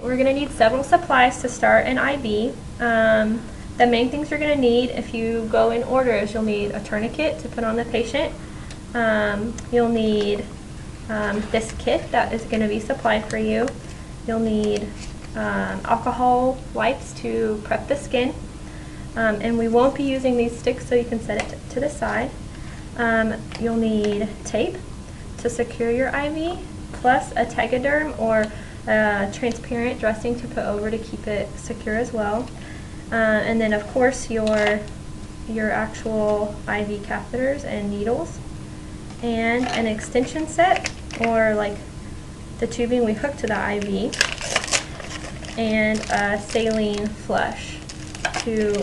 We're going to need several supplies to start an IV. The main things you're going to need, if you go in order, is you'll need a tourniquet to put on the patient. You'll need this kit that is going to be supplied for you. You'll need alcohol wipes to prep the skin. And we won't be using these sticks, so you can set it to the side. You'll need tape to secure your IV, plus a tegaderm or transparent dressing to put over to keep it secure as well. And then of course your actual IV catheters and needles, and an extension set, or like the tubing we hook to the IV, and a saline flush to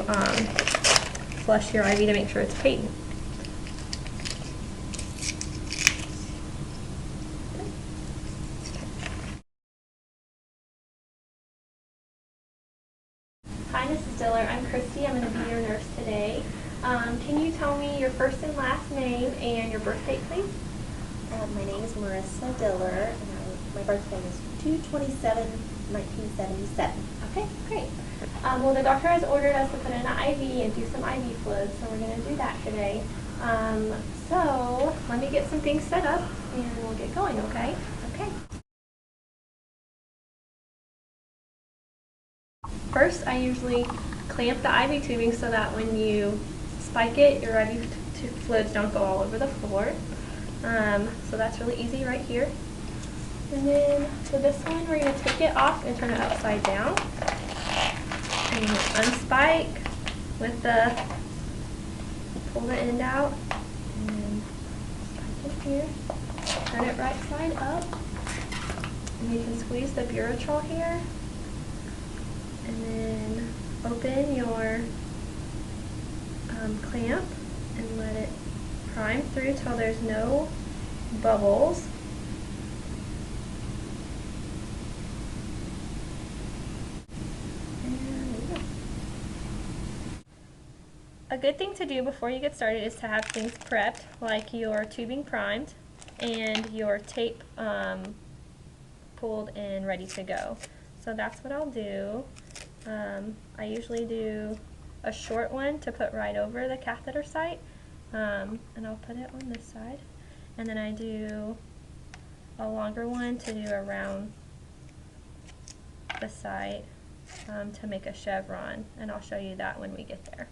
flush your IV to make sure it's patent. Hi, Mrs. Diller. I'm Christy. I'm going to be your nurse today. Can you tell me your first and last name and your birth date, please? My name is Marissa Diller, and my birthday is 2/27/1977. Okay, great. Well, the doctor has ordered us to put in an IV and do some IV fluids, so we're going to do that today. So let me get some things set up and we'll get going, okay? Okay. First, I usually clamp the IV tubing so that when you spike it, your IV fluids don't go all over the floor. So that's really easy right here. And then for this one, we're going to take it off and turn it upside down. And unspike with the, pull the end out, and then spike it here. Turn it right side up. And you can squeeze the Buretrol here. And then open your clamp and let it prime through till there's no bubbles. And there you go. A good thing to do before you get started is to have things prepped, like your tubing primed and your tape pulled and ready to go. So that's what I'll do. I usually do a short one to put right over the catheter site, and I'll put it on this side, and then I do a longer one to do around the site to make a chevron, and I'll show you that when we get there.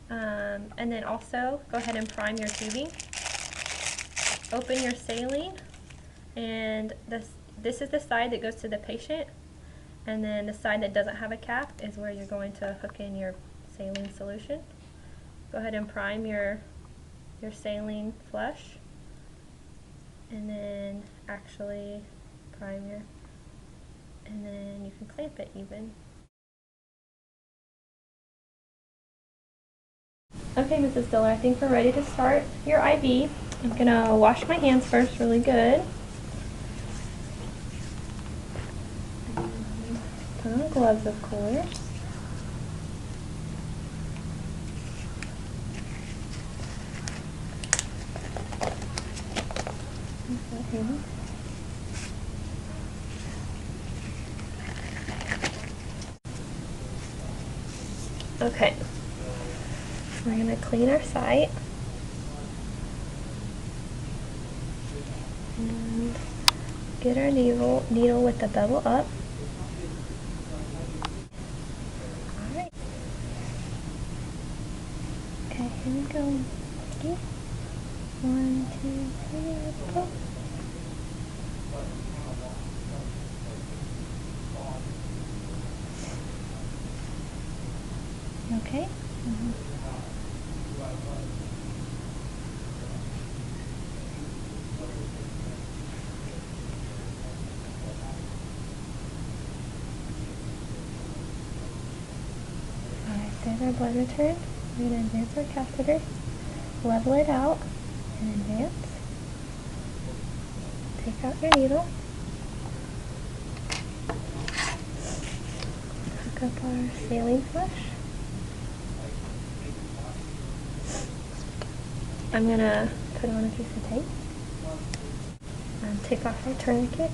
And then also go ahead and prime your tubing, open your saline, and this is the side that goes to the patient. And then the side that doesn't have a cap is where you're going to hook in your saline solution. Go ahead and prime your saline flush, and then actually prime your, and then you can clamp it even. Okay, Mrs. Diller, I think we're ready to start your IV. I'm gonna wash my hands first really good. Put on gloves, of course. Okay, we're going to clean our site and get our needle with the bevel up. Alright. Okay, here we go. Okay. 1, 2, 3, go. Okay. Alright, there's our blood return. We're going to advance our catheter, level it out, and advance. Take out your needle. Hook up our saline flush. I'm going to put on a piece of tape and take off our tourniquet.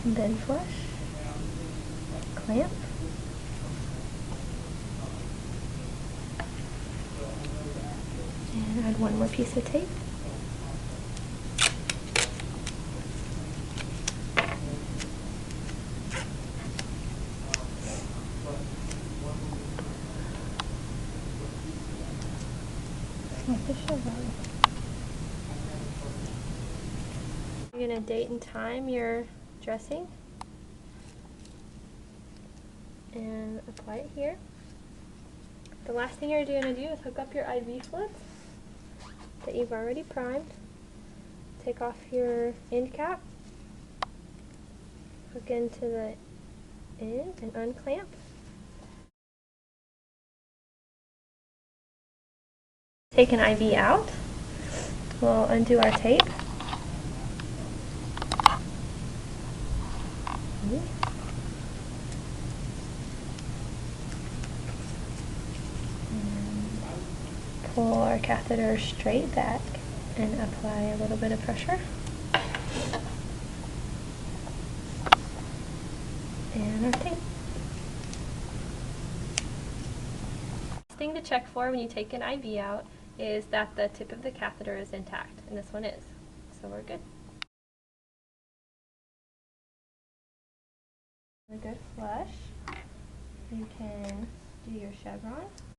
And then flush, clamp, and add one more piece of tape. Like the chevron. You're going to date and time your dressing and apply it here. The last thing you're going to do is hook up your IV flips that you've already primed. Take off your end cap, hook into the end and unclamp. Take an IV out. We'll undo our tape. Pull our catheter straight back and apply a little bit of pressure. And our tape. The thing to check for when you take an IV out is that the tip of the catheter is intact, and this one is. So we're good. A good flush. You can do your chevron.